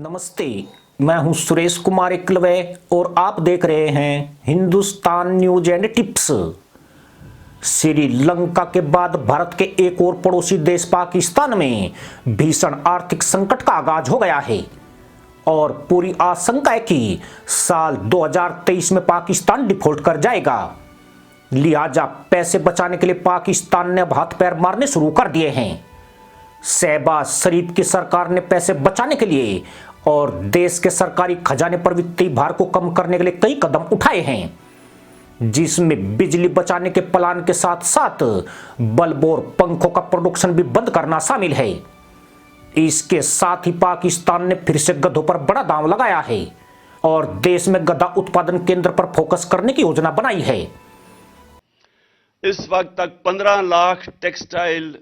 नमस्ते, मैं हूं सुरेश कुमार एकलवे और आप देख रहे हैं Hindustan news and tips. Sri Lanka के बाद भारत के एक और पड़ोसी देश पाकिस्तान में भीषण आर्थिक संकट का आगाज हो गया है और पूरी आशंका है कि साल 2023 में पाकिस्तान डिफॉल्ट कर जाएगा। लिहाजा पैसे बचाने के लिए पाकिस्तान ने अब हाथ पैर मारने शुरू कर दिए हैं। शहबाज शरीफ की सरकार ने पैसे बचाने के लिए और देश के सरकारी खजाने पर वित्तीय भार को कम करने के लिए कई कदम उठाए हैं, जिसमें बिजली बचाने के प्लान के साथ साथ बल्ब और पंखों का प्रोडक्शन भी बंद करना शामिल है। इसके साथ ही पाकिस्तान ने फिर से गधों पर बड़ा दांव लगाया है और देश में गधा उत्पादन केंद्र पर फोकस करने की योजना बनाई है। इस वक्त तक 15 लाख टेक्सटाइल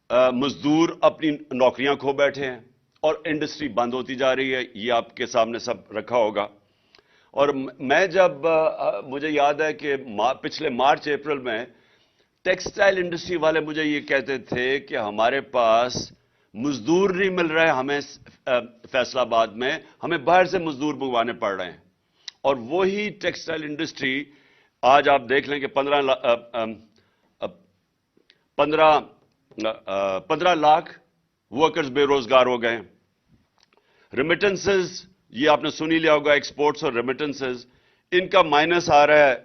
मजदूर अपनी नौकरियां खो बैठे हैं और इंडस्ट्री बंद होती जा रही है। ये आपके सामने सब रखा होगा। और मैं जब मुझे याद है कि पिछले मार्च अप्रैल में टेक्सटाइल इंडस्ट्री वाले मुझे ये कहते थे कि हमारे पास मजदूर नहीं मिल रहे, हमें फैसलाबाद में हमें बाहर से मजदूर मंगवाने पड़ रहे हैं। और वही टेक्सटाइल इंडस्ट्री आज आप देख लें कि 15 लाख वर्कर्स बेरोजगार हो गए। रेमिटेंसेस, ये आपने सुन ही लिया होगा, एक्सपोर्ट्स और रेमिटेंसेस, इनका माइनस आ रहा है।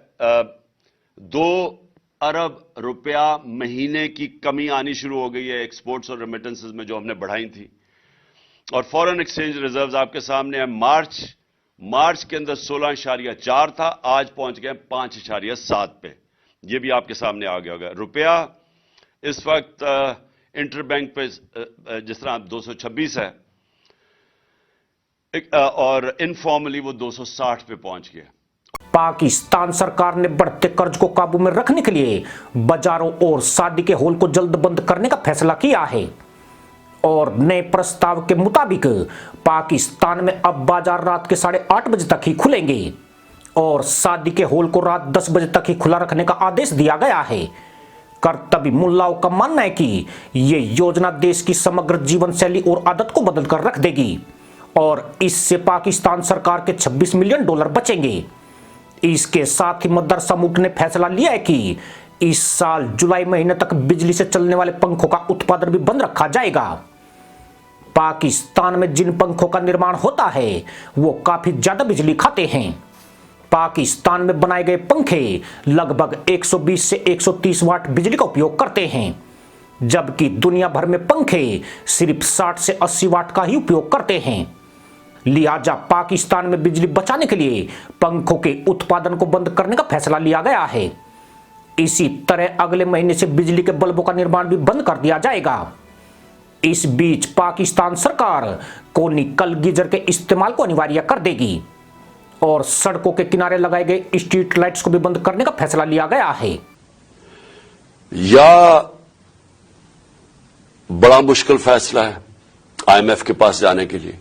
2 अरब रुपया महीने की कमी आनी शुरू हो गई है एक्सपोर्ट्स और रेमिटेंसेस में जो हमने बढ़ाई थी। और फॉरेन एक्सचेंज रिजर्व्स आपके सामने है। मार्च के अंदर 16.4 था, आज पहुंच गए 5.7 पे। ये भी आपके सामने आ गया होगा। रुपया इस वक्त इंटरबैंक पे जिस तरह 226 है और इनफॉर्मली वो 260 पे पहुंच गया। पाकिस्तान सरकार ने बढ़ते कर्ज को काबू में रखने के लिए बाजारों और शादी के हॉल को जल्द बंद करने का फैसला किया है और नए प्रस्ताव के मुताबिक पाकिस्तान में अब बाजार रात के 8:30 बजे तक ही खुलेंगे और शादी के हॉल को रात 10 बजे तक ही खुला रखने का आदेश दिया गया है। कर्तव्य मुल्लाओं का मानना है कि यह योजना देश की समग्र जीवन शैली और आदत को बदल कर रख देगी और इससे पाकिस्तान सरकार के $26 मिलियन बचेंगे। इसके साथ ही मदरसा मुल्क ने फैसला लिया है कि इस साल जुलाई महीने तक बिजली से चलने वाले पंखों का उत्पादन भी बंद रखा जाएगा। पाकिस्तान में जिन पंखों का निर्माण होता है वो काफी ज्यादा बिजली खाते हैं। पाकिस्तान में बनाए गए पंखे लगभग 120 से 130 वाट बिजली का उपयोग करते हैं, जबकि दुनिया भर में पंखे सिर्फ 60 से 80 वाट का ही उपयोग करते हैं। लिहाजा पाकिस्तान में बिजली बचाने के लिए पंखों के उत्पादन को बंद करने का फैसला लिया गया है। इसी तरह अगले महीने से बिजली के बल्बों का निर्माण भी बंद कर दिया जाएगा। इस बीच पाकिस्तान सरकार कोनिकल गीजर के इस्तेमाल को अनिवार्य कर देगी और सड़कों के किनारे लगाए गए स्ट्रीट लाइट्स को भी बंद करने का फैसला लिया गया है। या बड़ा मुश्किल फैसला है आईएमएफ के पास जाने के लिए,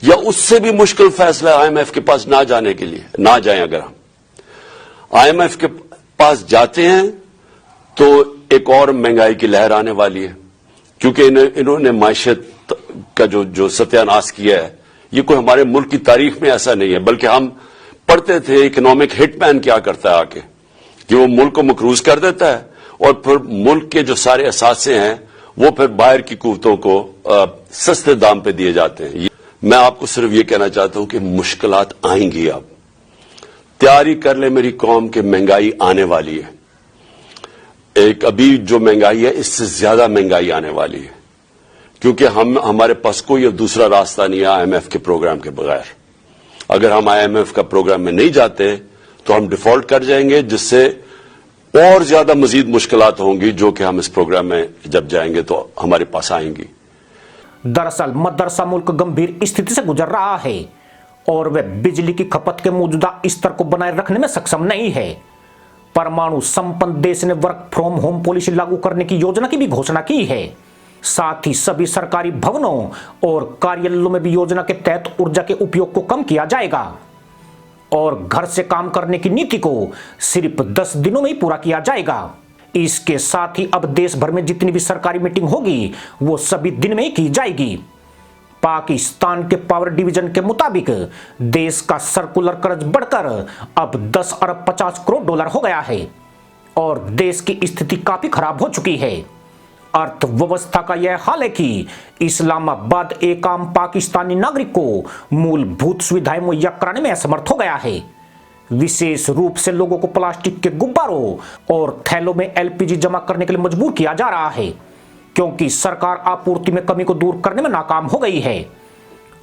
या उससे भी मुश्किल फैसला है आईएमएफ के पास ना जाने के लिए। ना जाएं। अगर हम आईएमएफ के पास जाते हैं तो एक और महंगाई की लहर आने वाली है, क्योंकि इन्होंने मायशत का जो सत्यानाश किया है, ये कोई हमारे मुल्क की तारीख में ऐसा नहीं है। बल्कि हम पढ़ते थे इकोनॉमिक हिटमैन क्या करता है आके, कि वो मुल्क को मकरूज कर देता है और फिर मुल्क के जो सारे असासे हैं वो फिर बाहर की कुव्वतों को सस्ते दाम पे दिए जाते हैं। मैं आपको सिर्फ ये कहना चाहता हूं कि मुश्किलात आएंगी। अब तैयारी कर ले मेरी कौम कि महंगाई आने वाली है। एक अभी जो महंगाई है इससे ज्यादा महंगाई आने वाली है, क्योंकि हमारे पास कोई अब दूसरा रास्ता नहीं है आईएमएफ के प्रोग्राम के बगैर। अगर हम आईएमएफ का प्रोग्राम में नहीं जाते तो हम डिफॉल्ट कर जाएंगे, जिससे और ज्यादा मजीद मुश्किलात होंगी जो कि हम इस प्रोग्राम में जब जाएंगे तो हमारे पास आएंगी। दरअसल मदरसा मुल्क गंभीर स्थिति से गुजर रहा है और वह बिजली की खपत के मौजूदा स्तर को बनाए रखने में सक्षम नहीं है। परमाणु संपन्न देश ने वर्क फ्रॉम होम पॉलिसी लागू करने की योजना की भी घोषणा की है। साथ ही सभी सरकारी भवनों और कार्यालयों में भी योजना के तहत ऊर्जा के उपयोग को कम किया जाएगा और घर से काम करने की नीति को सिर्फ 10 दिनों में ही पूरा किया जाएगा। इसके साथ ही अब देश भर में जितनी भी सरकारी मीटिंग होगी वो सभी दिन में ही की जाएगी। पाकिस्तान के पावर डिवीजन के मुताबिक देश का सर्कुलर कर्ज बढ़कर अब 10 अरब 50 करोड़ डॉलर हो गया है और देश की स्थिति काफी खराब हो चुकी है। अर्थव्यवस्था का यह हाल है कि इस्लामाबाद एक आम पाकिस्तानी नागरिक को मूलभूत सुविधाएं मुहैया कराने में असमर्थ हो गया है। विशेष रूप से लोगों को प्लास्टिक के गुब्बारों और थैलों में एलपीजी जमा करने के लिए मजबूर किया जा रहा है, क्योंकि सरकार आपूर्ति में कमी को दूर करने में नाकाम हो गई है।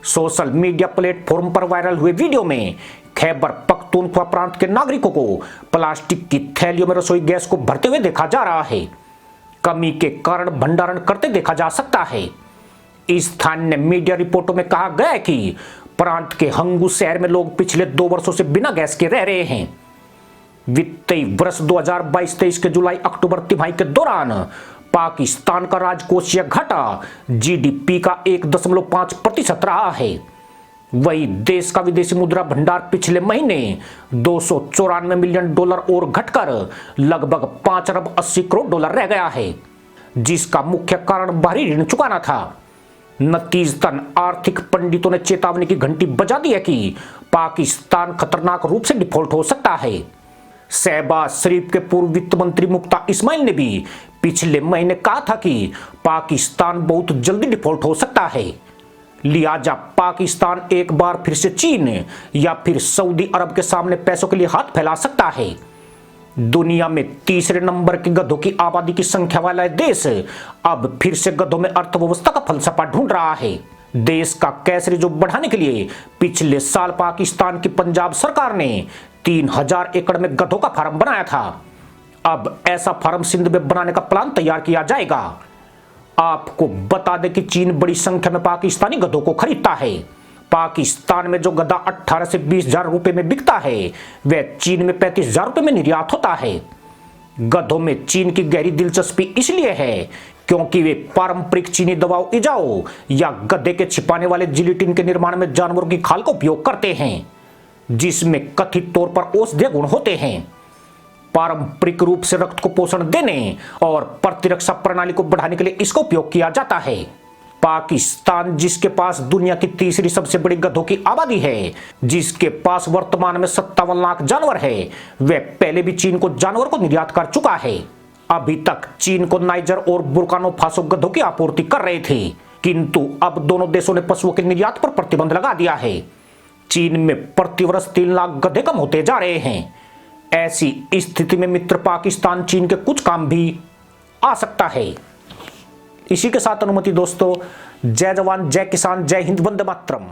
सोशल मीडिया प्लेटफॉर्म पर वायरल हुए वीडियो में खैबर पख्तूनख्वा प्रांत के नागरिकों को प्लास्टिक की थैलियों में रसोई गैस को भरते हुए देखा जा रहा है। कमी के कारण भंडारण करते देखा जा सकता है। स्थानीय मीडिया रिपोर्टों में कहा गया है कि प्रांत के हंगू शहर में लोग पिछले 2 वर्षों से बिना गैस के रह रहे हैं। वित्तीय वर्ष 2022-23 के जुलाई अक्टूबर तिमाही के दौरान पाकिस्तान का राजकोषीय घाटा जीडीपी का 1.5% रहा है। वहीं देश का विदेशी मुद्रा भंडार पिछले महीने 294 मिलियन डॉलर और घटकर लगभग 5 अरब 80 करोड़ डॉलर रह गया है, जिसका मुख्य कारण बाहरी ऋण चुकाना था। नतीजतन आर्थिक पंडितों ने चेतावनी की घंटी बजा दी है कि पाकिस्तान खतरनाक रूप से डिफॉल्ट हो सकता है। शहबाज शरीफ के पूर्व वित्त मंत्री मुफ्ता इस्माइल ने भी पिछले महीने कहा था कि पाकिस्तान बहुत जल्दी डिफॉल्ट हो सकता है, लिहाजा पाकिस्तान एक बार फिर से चीन या फिर सऊदी अरब के सामने पैसों के लिए हाथ फैला सकता है। दुनिया में तीसरे नंबर के गधों की आबादी की संख्या वाला देश अब फिर से गधों में अर्थव्यवस्था का फलसफा ढूंढ रहा है। देश का कैश रिजर्व बढ़ाने के लिए पिछले साल पाकिस्तान की पंजाब सरकार ने 3000 एकड़ में गधों का फार्म बनाया था। अब ऐसा फार्म सिंध में बनाने का प्लान तैयार किया जाएगा। आपको बता दें कि चीन बड़ी संख्या में पाकिस्तानी गधों को खरीदता है। पाकिस्तान में जो गधा 18 से 20,000 रुपए में बिकता है, वह चीन में 35,000 रुपए में निर्यात होता है। गधों में चीन की गहरी दिलचस्पी इसलिए है क्योंकि वे पारंपरिक चीनी दवाओं इजाओ या गधे के छिपाने वाले जिलेटिन के निर्माण में जानवरों की खाल का उपयोग करते हैं, जिसमें कथित तौर पर औषधीय गुण होते हैं। पारंपरिक रूप से रक्त को पोषण देने और प्रतिरक्षा प्रणाली को बढ़ाने के लिए इसका उपयोग किया जाता है। पाकिस्तान, जिसके पास दुनिया की तीसरी सबसे बड़ी गधों की आबादी है, जिसके पास वर्तमान में 57 लाख जानवर है, वह पहले भी चीन को जानवर को निर्यात कर चुका है। अभी तक चीन को नाइजर और बुर्किना फासो गधों की आपूर्ति कर रहे थे, किंतु अब दोनों देशों ने पशुओं के निर्यात पर प्रतिबंध लगा दिया है। चीन में प्रतिवर्ष 3 लाख गधे कम होते जा रहे हैं। ऐसी स्थिति में मित्र पाकिस्तान चीन के कुछ काम भी आ सकता है। इसी के साथ अनुमति दोस्तों, जय जवान जय किसान जय हिंद, वंदे मातरम।